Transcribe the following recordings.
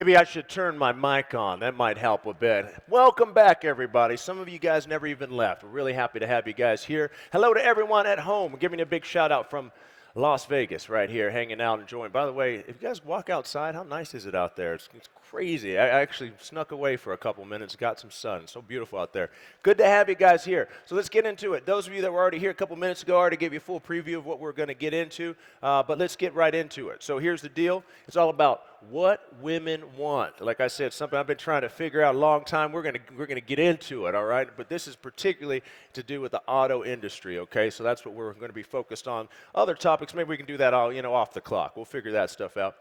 Maybe I should turn my mic on. That might help a bit. Welcome back, everybody. Some of you guys never even left. We're really happy to have you guys here. Hello to everyone at home. We're giving you a big shout out from Las Vegas right here, hanging out, enjoying. By the way, if you guys walk outside, how nice is it out there? It's crazy. I actually snuck away for a couple minutes, got some sun. It's so beautiful out there. Good to have you guys here. So let's get into it. Those of you that were already here a couple minutes ago, I already gave you a full preview of what we're going to get into, but let's get right into it. So here's the deal. It's all about what women want. Like I said, something I've been trying to figure out a long time. We're gonna get into it, all right? But this is particularly to do with the auto industry, okay? So that's what we're going to be focused on. Other topics, maybe we can do that all, off the clock. We'll figure that stuff out.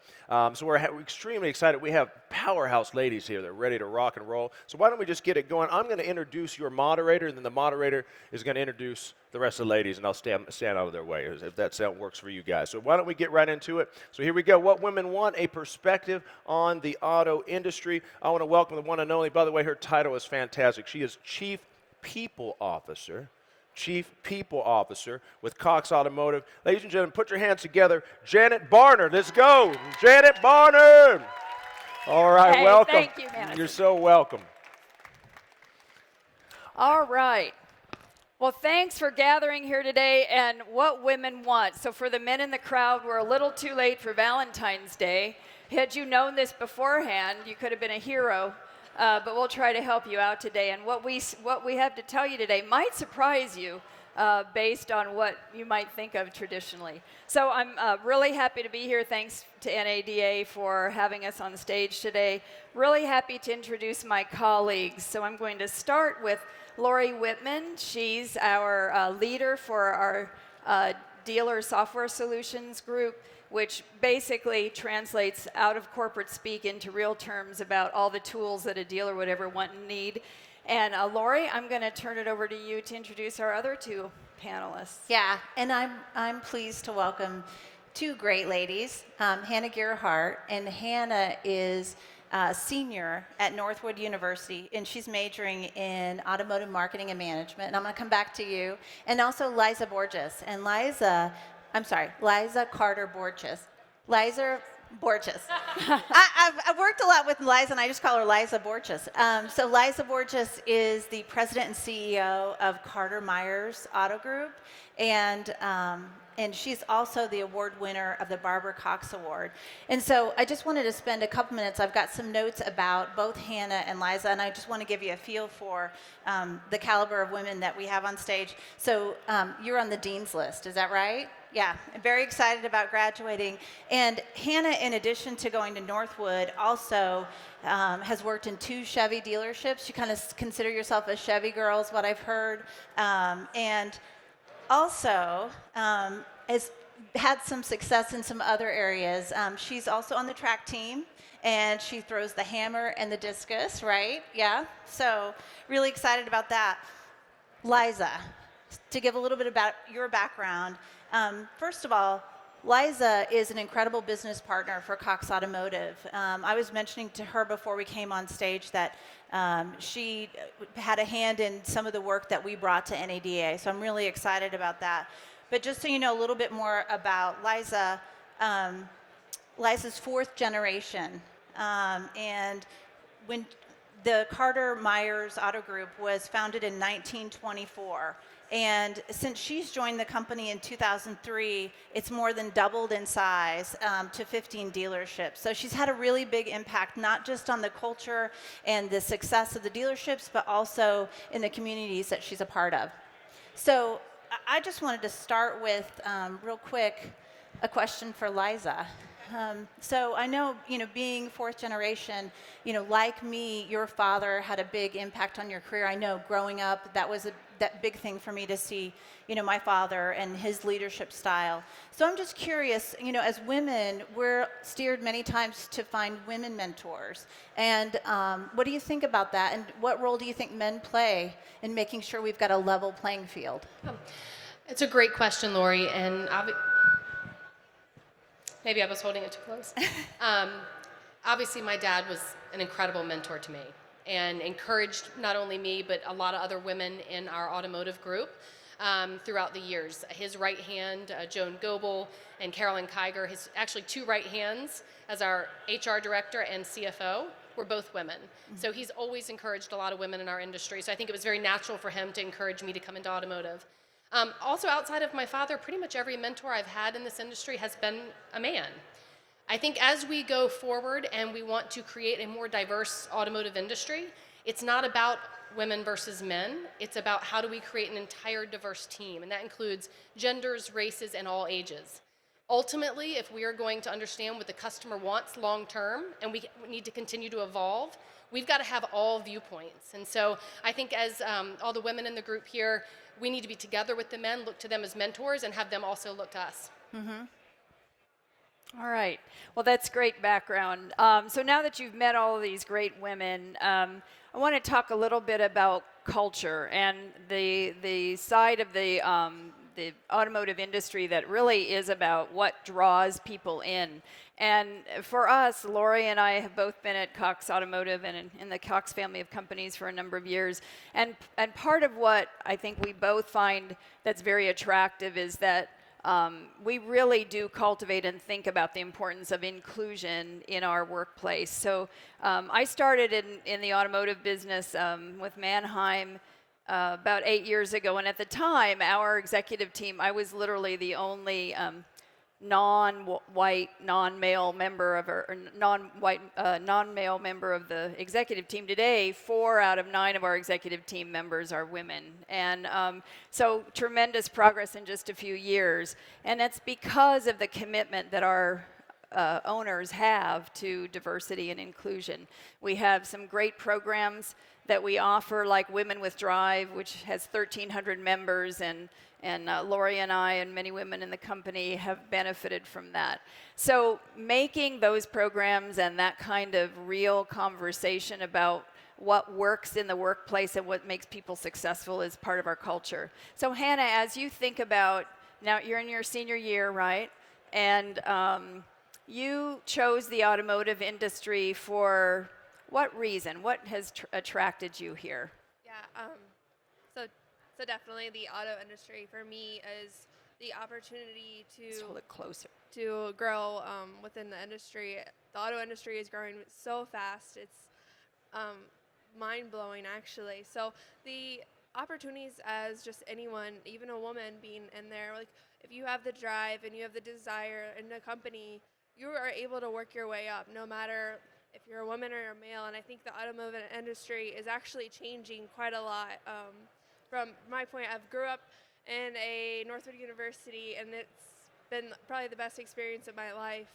So we're extremely excited. We have powerhouse ladies here that are ready to rock and roll. So why don't we just get it going? I'm going to introduce your moderator, and then the moderator is going to introduce the rest of the ladies, and I'll stand out of their way if that sound works for you guys. So why don't we get right into it? So here we go. What women want, a perspective on the auto industry. I want to welcome the one and only. By the way, her title is fantastic. She is Chief People Officer. Chief People Officer with Cox Automotive. Ladies and gentlemen, put your hands together. Janet Barner. Let's go. Janet Barner. All right, hey, welcome. Thank you, Madison. You're so welcome. All right. Well, thanks for gathering here today and what women want. So for the men in the crowd, we're a little too late for Valentine's Day. Had you known this beforehand, you could have been a hero, but we'll try to help you out today. And what we have to tell you today might surprise you based on what you might think of traditionally. So I'm really happy to be here. Thanks to NADA for having us on stage today. Really happy to introduce my colleagues. So I'm going to start with Lori Wittman. She's our leader for our dealer software solutions group, which basically translates out of corporate speak into real terms about all the tools that a dealer would ever want and need. And Lori, I'm going to turn it over to you to introduce our other two panelists. Yeah, and I'm pleased to welcome two great ladies, Hannah Gerhardt, and Hannah is senior at Northwood University, and she's majoring in automotive marketing and management. And I'm going to come back to you. And also Liza Borges. And Liza Carter Borges. Liza Borges. I've worked a lot with Liza, and I just call her Liza Borges. So Liza Borges is the president and CEO of Carter Myers Auto Group, and she's also the award winner of the Barbara Cox Award. And so I just wanted to spend a couple minutes. I've got some notes about both Hannah and Liza, and I just want to give you a feel for the caliber of women that we have on stage. So you're on the dean's list, is that right? Yeah, I'm very excited about graduating. And Hannah, in addition to going to Northwood, also has worked in 2 Chevy dealerships. You kind of consider yourself a Chevy girl, is what I've heard. And also has had some success in some other areas. She's also on the track team, and she throws the hammer and the discus, right? Yeah, so really excited about that. Liza, to give a little bit about your background, first of all, Liza is an incredible business partner for Cox Automotive. I was mentioning to her before we came on stage that she had a hand in some of the work that we brought to NADA, so I'm really excited about that. But just so you know a little bit more about Liza, Liza's 4th generation, and when the Carter Myers Auto Group was founded in 1924. And since she's joined the company in 2003, it's more than doubled in size to 15 dealerships. So she's had a really big impact, not just on the culture and the success of the dealerships, but also in the communities that she's a part of. So I just wanted to start with, real quick, a question for Liza. So I know, being 4th generation, like me, your father had a big impact on your career. I know growing up, that was that big thing for me to see, my father and his leadership style. So I'm just curious, as women, we're steered many times to find women mentors. And what do you think about that? And what role do you think men play in making sure we've got a level playing field? It's a great question, Lori, and maybe I was holding it too close. Obviously, my dad was an incredible mentor to me and encouraged not only me, but a lot of other women in our automotive group. throughout the years. His right hand, Joan Goebel and Carolyn Kiger, his actually two right hands as our HR director and CFO, were both women. So he's always encouraged a lot of women in our industry. So I think it was very natural for him to encourage me to come into automotive. Also, outside of my father, pretty much every mentor I've had in this industry has been a man. I think as we go forward and we want to create a more diverse automotive industry, it's not about women versus men. It's about how do we create an entire diverse team, and that includes genders, races, and all ages. Ultimately, if we are going to understand what the customer wants long term, and we need to continue to evolve, we've got to have all viewpoints. And so I think as all the women in the group here, we need to be together with the men, look to them as mentors, and have them also look to us. All right. Well, that's great background. So now that you've met all of these great women, I want to talk a little bit about culture and the side of the automotive industry that really is about what draws people in. And for us, Lori and I have both been at Cox Automotive and in the Cox family of companies for a number of years. And part of what I think we both find that's very attractive is that we really do cultivate and think about the importance of inclusion in our workplace. So I started in the automotive business with Manheim about 8 years ago, and at the time, our executive team, I was literally the only non-white, non-male member of our, or non-white, non-male member of the executive team. Today, 4 out of 9 of our executive team members are women, and so tremendous progress in just a few years. And it's because of the commitment that our owners have to diversity and inclusion. We have some great programs that we offer, like Women with Drive, which has 1,300 members, and Lori and I and many women in the company have benefited from that. So making those programs and that kind of real conversation about what works in the workplace and what makes people successful is part of our culture. So Hannah, as you think about, now you're in your senior year, right? And you chose the automotive industry for what reason? What has attracted you here? Yeah, so definitely the auto industry for me is the opportunity Let's hold it closer. to grow within the industry. The auto industry is growing so fast. It's mind-blowing, actually. So the opportunities as just anyone, even a woman being in there, like if you have the drive and you have the desire in a company, you are able to work your way up no matter if you're a woman or a male. And I think the automotive industry is actually changing quite a lot. From my point, I've grew up in a Northwood University, and it's been probably the best experience of my life.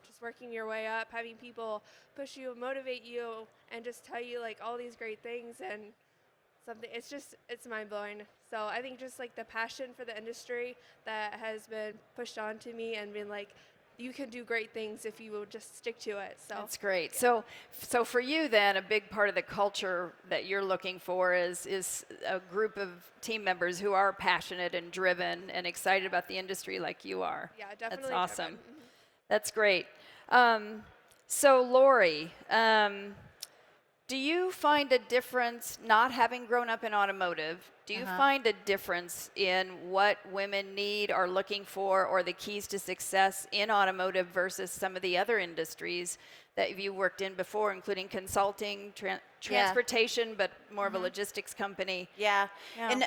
Just working your way up, having people push you, motivate you, and just tell you like all these great things and something. It's mind blowing. So I think just like the passion for the industry that has been pushed onto me and been like, you can do great things if you will just stick to it. So that's great. Yeah. So for you then, a big part of the culture that you're looking for is a group of team members who are passionate and driven and excited about the industry like you are. Yeah, definitely. That's awesome. Driven. Mm-hmm. That's great. So Lori, do you find a difference, not having grown up in automotive, do you find a difference in what women need, are looking for, or the keys to success in automotive versus some of the other industries that you worked in before, including consulting, transportation, but more of a logistics company? Yeah. And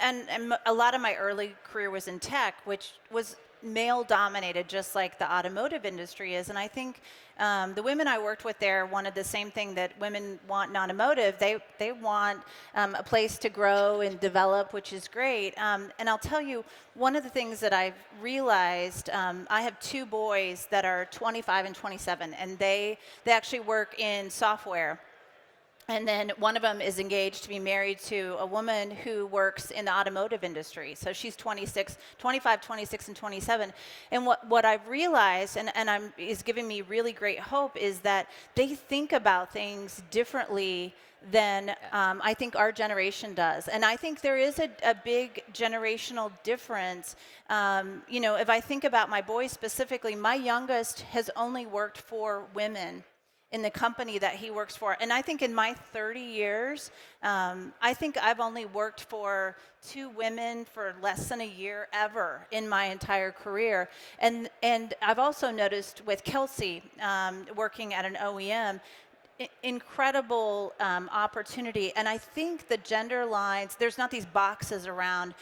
a lot of my early career was in tech, which was male dominated, just like the automotive industry is. And I think the women I worked with there wanted the same thing that women want in automotive. They want a place to grow and develop, which is great. And I'll tell you, one of the things that I've realized, I have 2 boys that are 25 and 27, and they actually work in software. And then one of them is engaged to be married to a woman who works in the automotive industry. So she's 25, 26, and 27. And what I've realized, and is giving me really great hope, is that they think about things differently than I think our generation does. And I think there is a big generational difference. If I think about my boys specifically, my youngest has only worked for women. in the company that he works for. And I think in my 30 years, I think I've only worked for 2 women for less than a year ever in my entire career. And I've also noticed with Kelsey, working at an OEM, incredible opportunity. And I think the gender lines, there's not these boxes around,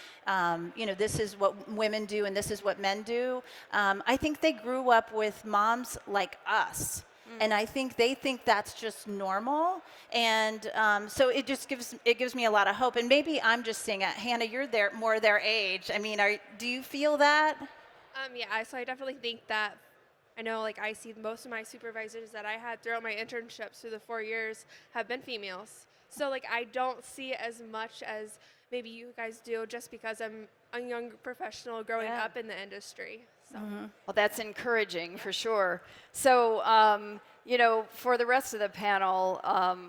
this is what women do and this is what men do. I think they grew up with moms like us. And I think they think that's just normal, and so it just gives me a lot of hope. And maybe I'm just seeing it. Hannah, you're more their age. I mean, do you feel that? Yeah, so I definitely think that. I know, like, I see most of my supervisors that I had throughout my internships through the 4 years have been females. So, like, I don't see it as much as maybe you guys do just because I'm a young professional growing up in the industry. So. Well, that's encouraging for sure. So, for the rest of the panel,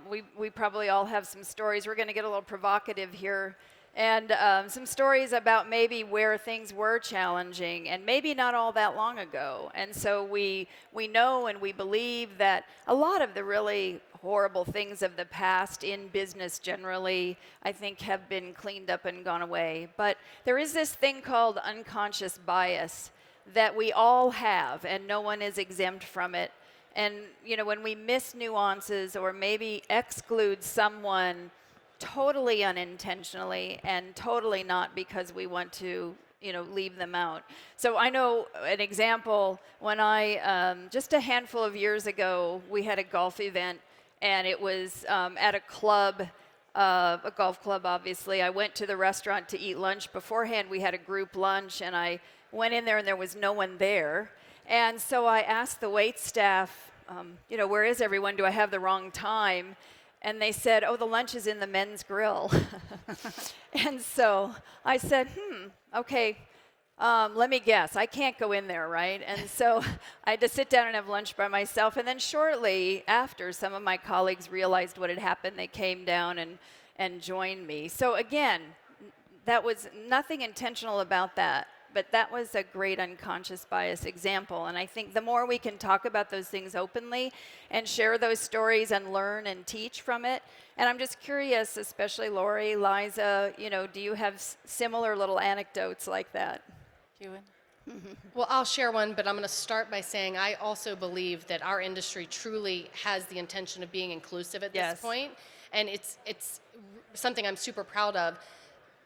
we probably all have some stories. We're going to get a little provocative here. And some stories about maybe where things were challenging and maybe not all that long ago. And so we know and we believe that a lot of the really horrible things of the past in business generally, I think, have been cleaned up and gone away. But there is this thing called unconscious bias that we all have, and no one is exempt from it. And, when we miss nuances or maybe exclude someone totally unintentionally and totally not because we want to, leave them out. So I know an example when I, just a handful of years ago, we had a golf event and it was at a club, a golf club, obviously. I went to the restaurant to eat lunch. Beforehand, we had a group lunch and I went in there and there was no one there. And so I asked the wait staff, where is everyone? Do I have the wrong time? And they said, oh, the lunch is in the men's grill. And so I said, okay, let me guess. I can't go in there, right? And so I had to sit down and have lunch by myself. And then shortly after, some of my colleagues realized what had happened. They came down and joined me. So again, that was nothing intentional about that. But that was a great unconscious bias example. And I think the more we can talk about those things openly and share those stories and learn and teach from it. And I'm just curious, especially Lori, Liza, do you have similar little anecdotes like that? Well, I'll share one, but I'm going to start by saying I also believe that our industry truly has the intention of being inclusive at this point. And it's something I'm super proud of.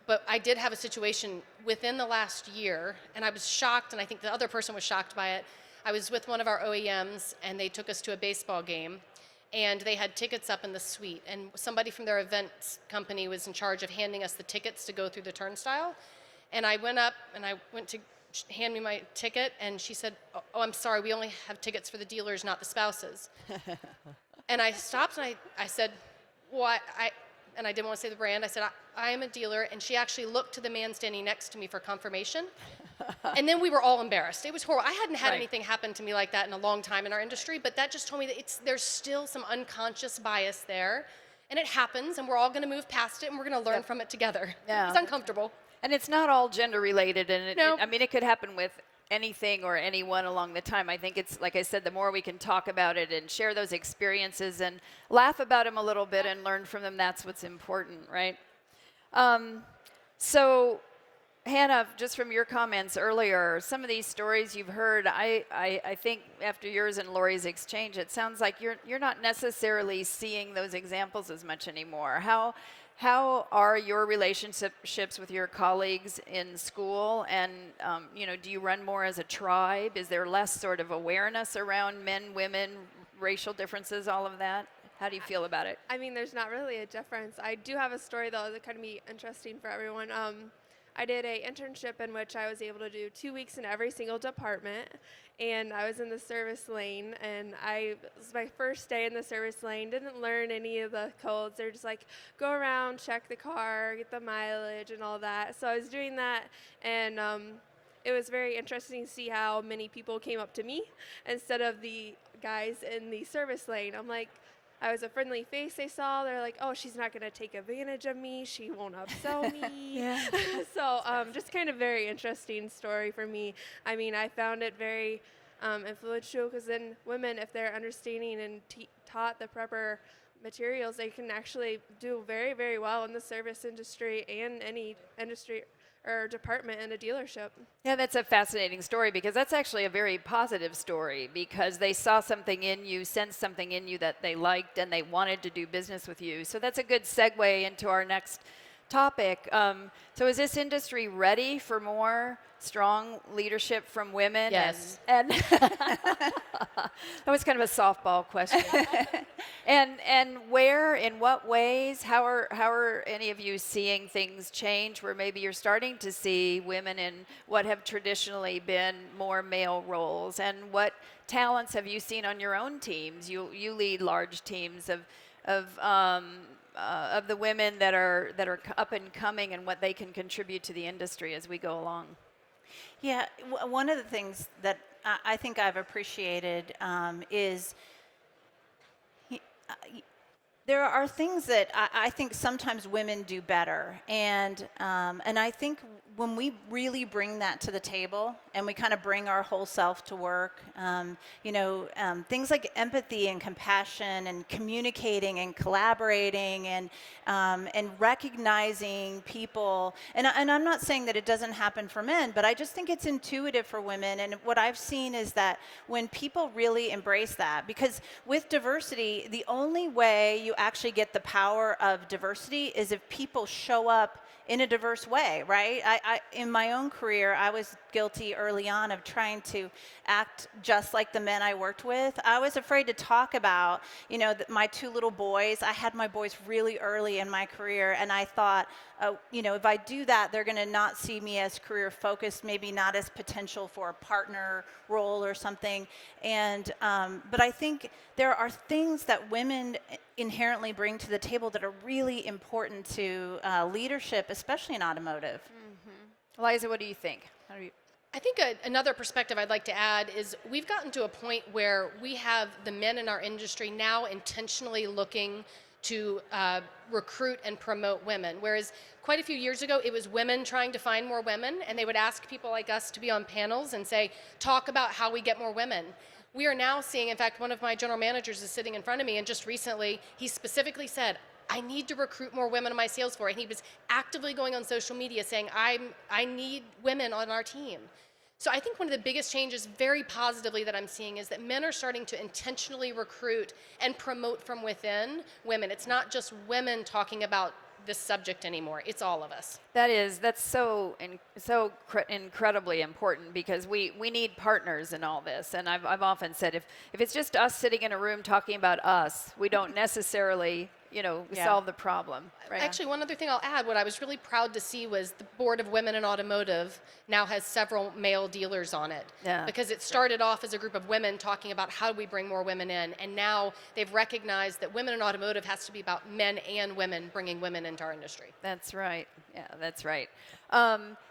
But I did have a situation within the last year, and I was shocked, and I think the other person was shocked by it. I was with one of our OEMs, and they took us to a baseball game, and they had tickets up in the suite, and somebody from their events company was in charge of handing us the tickets to go through the turnstile. And I went up, and I went to hand me my ticket, and she said, oh, I'm sorry, we only have tickets for the dealers, not the spouses. And I stopped, and I said, well, and I didn't want to say the brand. I said, I am a dealer. And she actually looked to the man standing next to me for confirmation. And then we were all embarrassed. It was horrible. I hadn't had anything happen to me like that in a long time in our industry, but that just told me that there's still some unconscious bias there. And it happens, and we're all going to move past it, and we're going to learn from it together. Yeah. It's uncomfortable. And it's not all gender related. And No. it could happen with anything or anyone along the time. I think it's, like I said, the more we can talk about it and share those experiences and laugh about them a little bit and learn from them, that's what's important, right? So, Hannah, just from your comments earlier, some of these stories you've heard, I think after yours and Lori's exchange, it sounds like you're not necessarily seeing those examples as much anymore. How are your relationships with your colleagues in school? And, do you run more as a tribe? Is there less sort of awareness around men, women, racial differences, all of that? How do you feel about it? I mean, there's not really a difference. I do have a story, though, that kind of be interesting for everyone. I did an internship in which I was able to do 2 weeks in every single department, and I was in the service lane, and it was my first day in the service lane, didn't learn any of the codes. They're just like, go around, check the car, get the mileage and all that. So I was doing that, and it was very interesting to see how many people came up to me instead of the guys in the service lane. I'm like, I was a friendly face they saw. They're like, oh, she's not going to take advantage of me. She won't upsell me. So just kind of very interesting story for me. I mean, I found it very influential because then women, if they're understanding and taught the proper materials, they can actually do very, very well in the service industry and any industry or department in a dealership. Yeah, that's a fascinating story because that's actually a very positive story because they saw something in you, sensed something in you that they liked, and they wanted to do business with you. So that's a good segue into our next topic. So is this industry ready for more strong leadership from women? Yes. And that was kind of a softball question. And where, in what ways, how are any of you seeing things change where maybe you're starting to see women in what have traditionally been more male roles? And what talents have you seen on your own teams? You lead large teams of the women that are up and coming and what they can contribute to the industry as we go along. Yeah, one of the things that I think I've appreciated is there are things that I think sometimes women do better, and I think when we really bring that to the table and we kind of bring our whole self to work, things like empathy and compassion and communicating and collaborating and recognizing people, and I'm not saying that it doesn't happen for men, but I just think it's intuitive for women. And what I've seen is that when people really embrace that, because with diversity, the only way you actually get the power of diversity is if people show up in a diverse way, right? I in my own career, I was guilty early on of trying to act just like the men I worked with. I was afraid to talk about, my two little boys. I had my boys really early in my career, and I thought, if I do that, they're going to not see me as career focused, maybe not as potential for a partner role or something. And but I think there are things that women inherently bring to the table that are really important to leadership, especially in automotive. Eliza, what do you think? I think another perspective I'd like to add is we've gotten to a point where we have the men in our industry now intentionally looking to recruit and promote women, whereas quite a few years ago it was women trying to find more women, and they would ask people like us to be on panels and say, talk about how we get more women. We are now seeing, in fact, one of my general managers is sitting in front of me, and just recently he specifically said, I need to recruit more women on my sales floor. And he was actively going on social media saying, I need women on our team. So I think one of the biggest changes very positively that I'm seeing is that men are starting to intentionally recruit and promote from within women. It's not just women talking about this subject anymore. It's all of us. That's so incredibly important because we need partners in all this. And I've often said if it's just us sitting in a room talking about us, we don't necessarily solve the problem. Right? Actually, one other thing I'll add, what I was really proud to see was the Board of Women in Automotive now has several male dealers on it. Yeah. Because it started off as a group of women talking about how do we bring more women in, and now they've recognized that women in automotive has to be about men and women bringing women into our industry. That's right. Yeah, that's right.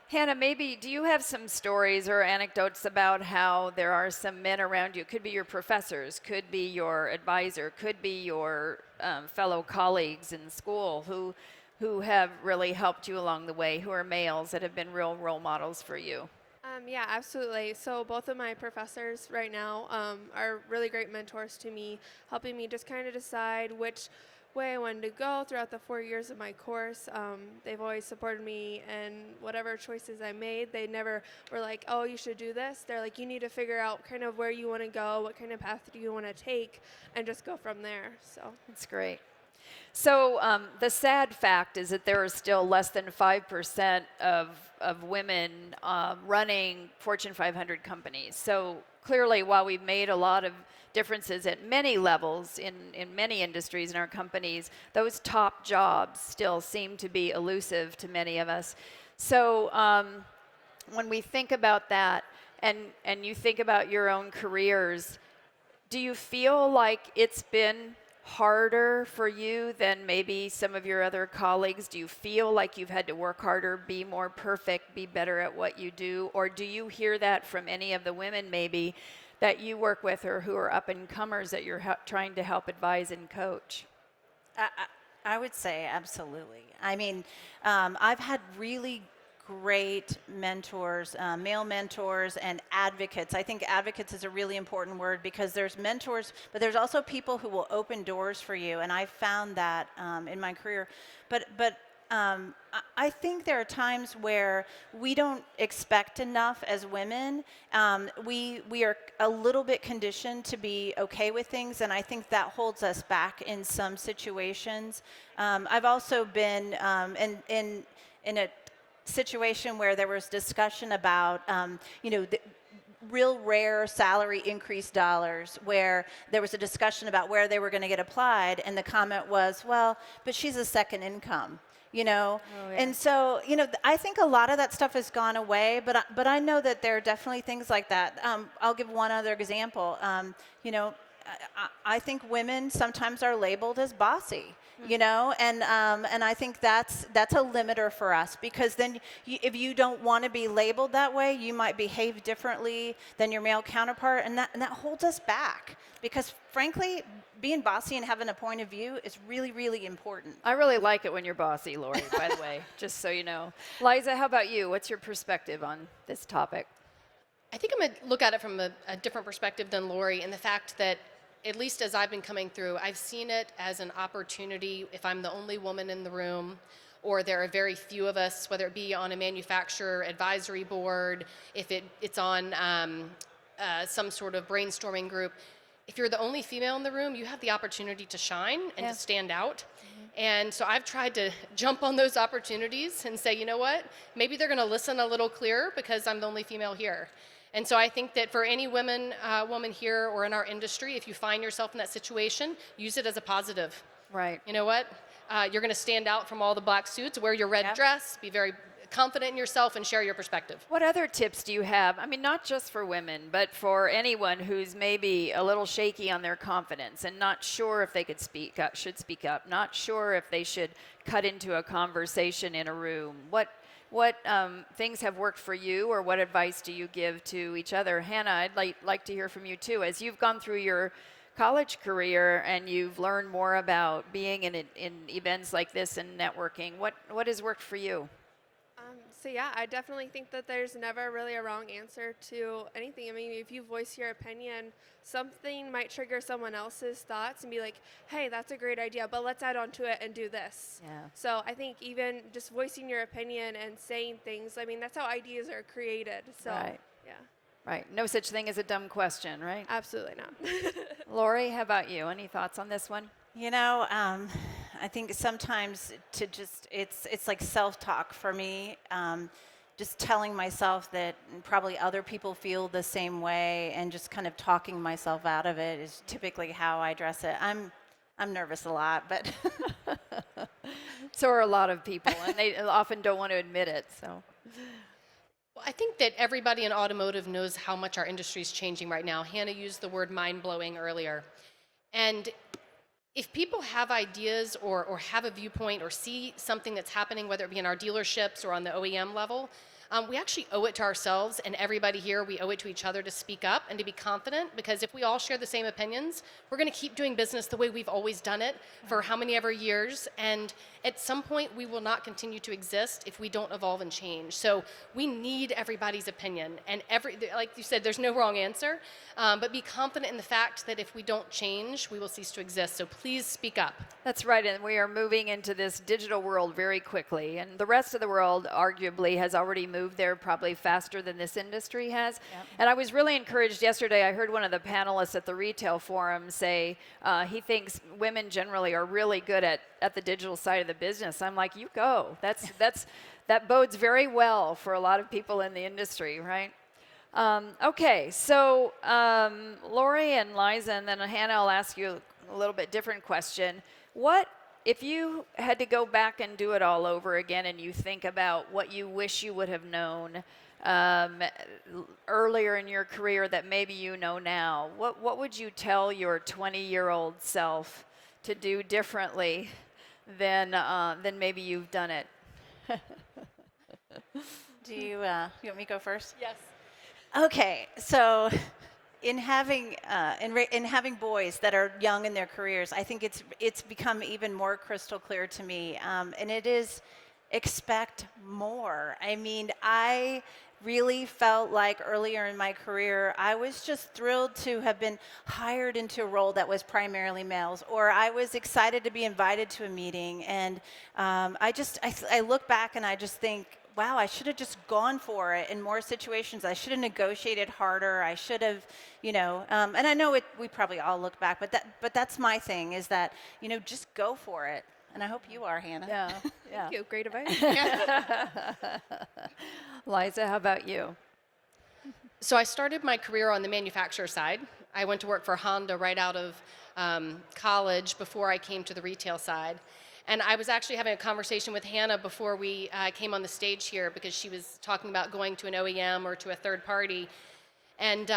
Hannah, maybe do you have some stories or anecdotes about how there are some men around you? Could be your professors, could be your advisor, could be your fellow colleagues in school who have really helped you along the way, who are males that have been real role models for you. Yeah, absolutely. So both of my professors right now are really great mentors to me, helping me just kind of decide which way I wanted to go throughout the 4 years of my course. They've always supported me in whatever choices I made. They never were like, oh, you should do this. They're like, you need to figure out kind of where you want to go, what kind of path do you want to take, and just go from there. So that's great. So the sad fact is that there are still less than 5% of women running Fortune 500 companies. So clearly, while we've made a lot of differences at many levels in many industries in our companies, those top jobs still seem to be elusive to many of us. So when we think about that, and you think about your own careers, do you feel like it's been harder for you than maybe some of your other colleagues? Do you feel like you've had to work harder, be more perfect, be better at what you do? Or do you hear that from any of the women maybe that you work with or who are up and comers that you're trying to help advise and coach? I would say absolutely. I mean, I've had really great mentors, male mentors and advocates. I think advocates is a really important word because there's mentors, but there's also people who will open doors for you. And I found that in my career. I think there are times where we don't expect enough as women. We are a little bit conditioned to be okay with things, and I think that holds us back in some situations. I've also been in a situation where there was discussion about, the real rare salary increase dollars, where there was a discussion about where they were going to get applied, and the comment was, well, but she's a second income. Oh, yeah. And so, I think a lot of that stuff has gone away, but I know that there are definitely things like that. I'll give one other example. I think women sometimes are labeled as bossy, and I think that's a limiter for us, because then if you don't want to be labeled that way, you might behave differently than your male counterpart, and that holds us back, because frankly, being bossy and having a point of view is really, really important. I really like it when you're bossy, Lori, by the way, just so you know. Liza, how about you? What's your perspective on this topic? I think I'm going to look at it from a different perspective than Lori, in the fact that, at least as I've been coming through, I've seen it as an opportunity if I'm the only woman in the room, or there are very few of us, whether it be on a manufacturer advisory board, if it's on some sort of brainstorming group. If you're the only female in the room, you have the opportunity to shine and to stand out. And so I've tried to jump on those opportunities and say, you know what, maybe they're going to listen a little clearer because I'm the only female here. And so I think that for any woman here or in our industry, if you find yourself in that situation, use it as a positive. Right. You know what? You're going to stand out from all the black suits, wear your red dress, be very confident in yourself, and share your perspective. What other tips do you have? I mean, not just for women, but for anyone who's maybe a little shaky on their confidence and not sure if they should speak up, not sure if they should cut into a conversation in a room. What things have worked for you, or what advice do you give to each other? Hannah, I'd like to hear from you too. As you've gone through your college career and you've learned more about being in events like this and networking, what has worked for you? So yeah, I definitely think that there's never really a wrong answer to anything. I mean, if you voice your opinion, something might trigger someone else's thoughts and be like, hey, that's a great idea, but let's add on to it and do this. Yeah. So I think even just voicing your opinion and saying things, I mean, that's how ideas are created. So, Right. Yeah. Right. No such thing as a dumb question, right? Absolutely not. Lori, how about you? Any thoughts on this one? I think sometimes it's like self-talk for me. Just telling myself that probably other people feel the same way, and just kind of talking myself out of it is typically how I address it. I'm nervous a lot, but So are a lot of people, and they often don't want to admit it. So. Well, I think that everybody in automotive knows how much our industry is changing right now. Hannah used the word mind-blowing earlier. And if people have ideas or have a viewpoint or see something that's happening, whether it be in our dealerships or on the OEM level, we actually owe it to ourselves and everybody here. We owe it to each other to speak up and to be confident, because if we all share the same opinions, we're going to keep doing business the way we've always done it for how many ever years. And at some point, we will not continue to exist if we don't evolve and change. So we need everybody's opinion. And like you said, there's no wrong answer. But be confident in the fact that if we don't change, we will cease to exist. So please speak up. That's right, and we are moving into this digital world very quickly, and the rest of the world arguably has already moved there probably faster than this industry has. Yep. And I was really encouraged yesterday. I heard one of the panelists at the retail forum say he thinks women generally are really good at the digital side of the business. I'm like, you go. That bodes very well for a lot of people in the industry, right? Okay, so Lori and Liza, and then Hannah, I'll ask you a little bit different question. What, if you had to go back and do it all over again, and you think about what you wish you would have known earlier in your career that maybe you know now, what would you tell your 20-year-old self to do differently than maybe you've done it? Do you want me to go first? Yes. Okay, so in having boys that are young in their careers, I think it's become even more crystal clear to me, and it is expect more. I mean, I really felt like earlier in my career, I was just thrilled to have been hired into a role that was primarily males, or I was excited to be invited to a meeting. And I look back and I just think, wow, I should have just gone for it in more situations. I should have negotiated harder. I should have, and I know we probably all look back, but that's my thing is that, just go for it. And I hope you are, Hannah. Yeah. Thank you. Great advice. Liza, how about you? So I started my career on the manufacturer side. I went to work for Honda right out of college before I came to the retail side. And I was actually having a conversation with Hannah before we came on the stage here because she was talking about going to an OEM or to a third party. And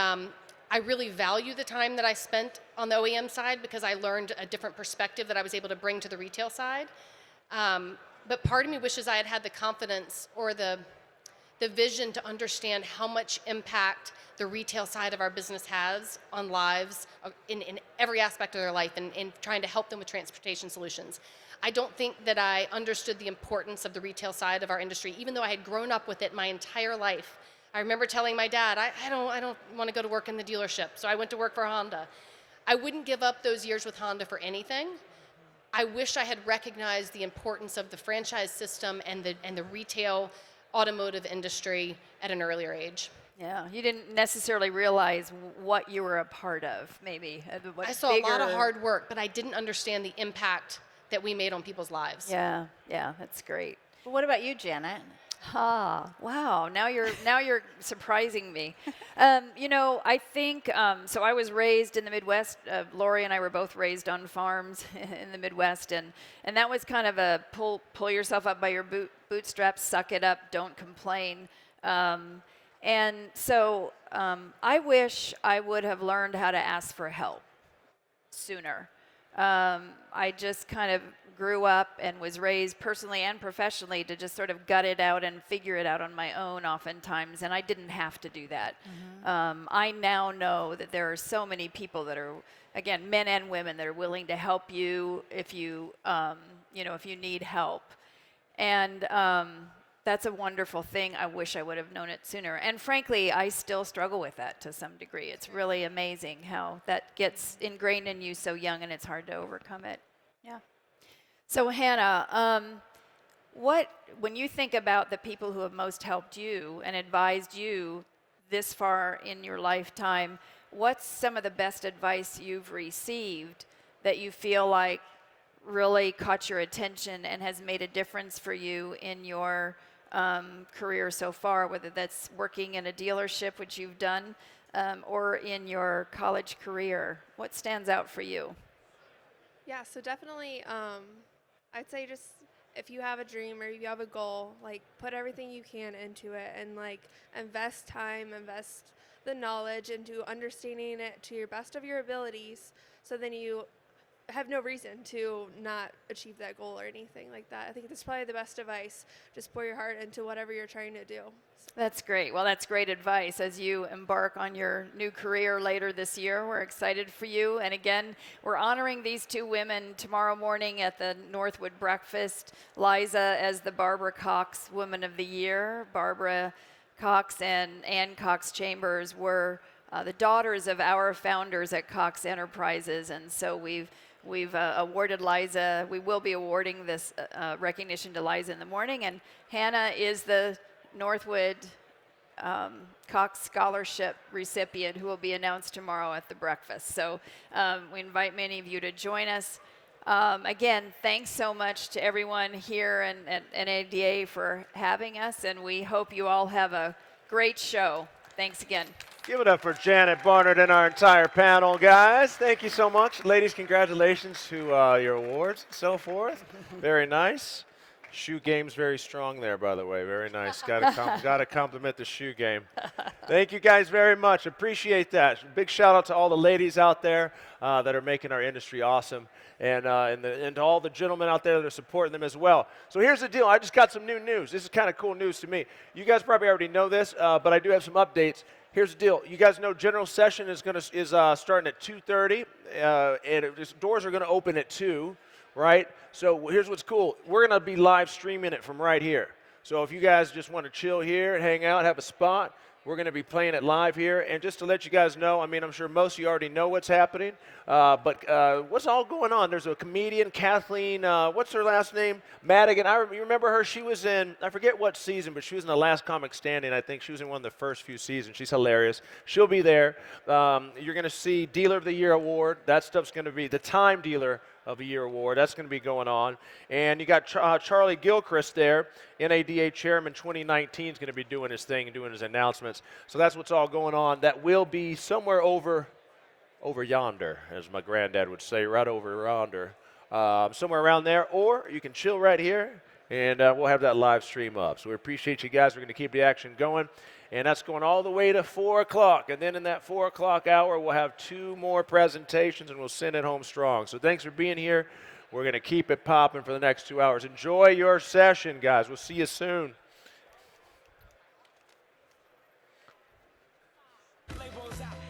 I really value the time that I spent on the OEM side because I learned a different perspective that I was able to bring to the retail side. But part of me wishes I had had the confidence or the vision to understand how much impact the retail side of our business has on lives in every aspect of their life and in trying to help them with transportation solutions. I don't think that I understood the importance of the retail side of our industry, even though I had grown up with it my entire life. I remember telling my dad, I don't want to go to work in the dealership, so I went to work for Honda. I wouldn't give up those years with Honda for anything. I wish I had recognized the importance of the franchise system and the retail automotive industry at an earlier age. Yeah, you didn't necessarily realize what you were a part of, maybe. I saw a lot of hard work, but I didn't understand the impact that we made on people's lives. Yeah, that's great. Well, what about you, Janet? Wow, now you're surprising me. I think, so I was raised in the Midwest. Lori and I were both raised on farms in the Midwest, and that was kind of a pull yourself up by your bootstraps, suck it up, don't complain. And so I wish I would have learned how to ask for help sooner. I just kind of grew up and was raised personally and professionally to just sort of gut it out and figure it out on my own oftentimes, and I didn't have to do that. I now know that there are so many people that are, again, men and women, that are willing to help you if you, if you need help. And that's a wonderful thing. I wish I would have known it sooner. And frankly, I still struggle with that to some degree. It's really amazing how that gets ingrained in you so young and it's hard to overcome it. Yeah. So Hannah, when you think about the people who have most helped you and advised you this far in your lifetime, what's some of the best advice you've received that you feel like really caught your attention and has made a difference for you in your career so far, whether that's working in a dealership, which you've done, or in your college career? What stands out for you? Yeah, so definitely, I'd say just if you have a dream or you have a goal, like put everything you can into it and like invest time, invest the knowledge into understanding it to your best of your abilities, so then you have no reason to not achieve that goal or anything like that. I think that's probably the best advice. Just pour your heart into whatever you're trying to do. That's great. Well, that's great advice as you embark on your new career later this year. We're excited for you. And again, we're honoring these two women tomorrow morning at the Northwood Breakfast. Liza as the Barbara Cox Woman of the Year. Barbara Cox and Ann Cox Chambers were the daughters of our founders at Cox Enterprises. And so we've awarded Liza. We will be awarding this recognition to Liza in the morning. And Hannah is the Northwood Cox Scholarship recipient who will be announced tomorrow at the breakfast. So we invite many of you to join us. Again, thanks so much to everyone here and at NADA for having us, and we hope you all have a great show. Thanks again. Give it up for Janet Barnard and our entire panel, guys. Thank you so much. Ladies, congratulations to your awards and so forth. Very nice. Shoe game's very strong there, by the way. Very nice. Got to compliment the shoe game. Thank you guys very much. Appreciate that. Big shout out to all the ladies out there that are making our industry awesome, and to all the gentlemen out there that are supporting them as well. So here's the deal. I just got some new news. This is kind of cool news to me. You guys probably already know this, but I do have some updates. Here's the deal. You guys know general session is starting at 2:30, and doors are going to open at 2. right? So here's what's cool. We're going to be live streaming it from right here. So if you guys just want to chill here and hang out, have a spot, we're going to be playing it live here. And just to let you guys know, I mean, I'm sure most of you already know what's happening, but what's all going on? There's a comedian, Kathleen, what's her last name? Madigan. You remember her? She was in, I forget what season, but she was in The Last Comic Standing. I think she was in one of the first few seasons. She's hilarious. She'll be there. You're going to see Dealer of the Year award. That stuff's going to be the Time Dealer of the Year award. That's going to be going on. And you got Charlie Gilchrist there, NADA Chairman 2019 is going to be doing his thing and doing his announcements. So that's what's all going on. That will be somewhere over yonder, as my granddad would say, right over yonder. Somewhere around there. Or you can chill right here, and we'll have that live stream up. So we appreciate you guys. We're going to keep the action going. And that's going all the way to 4 o'clock. And then in that 4 o'clock hour, we'll have 2 more presentations, and we'll send it home strong. So thanks for being here. We're going to keep it popping for the next 2 hours. Enjoy your session, guys. We'll see you soon. Labels out.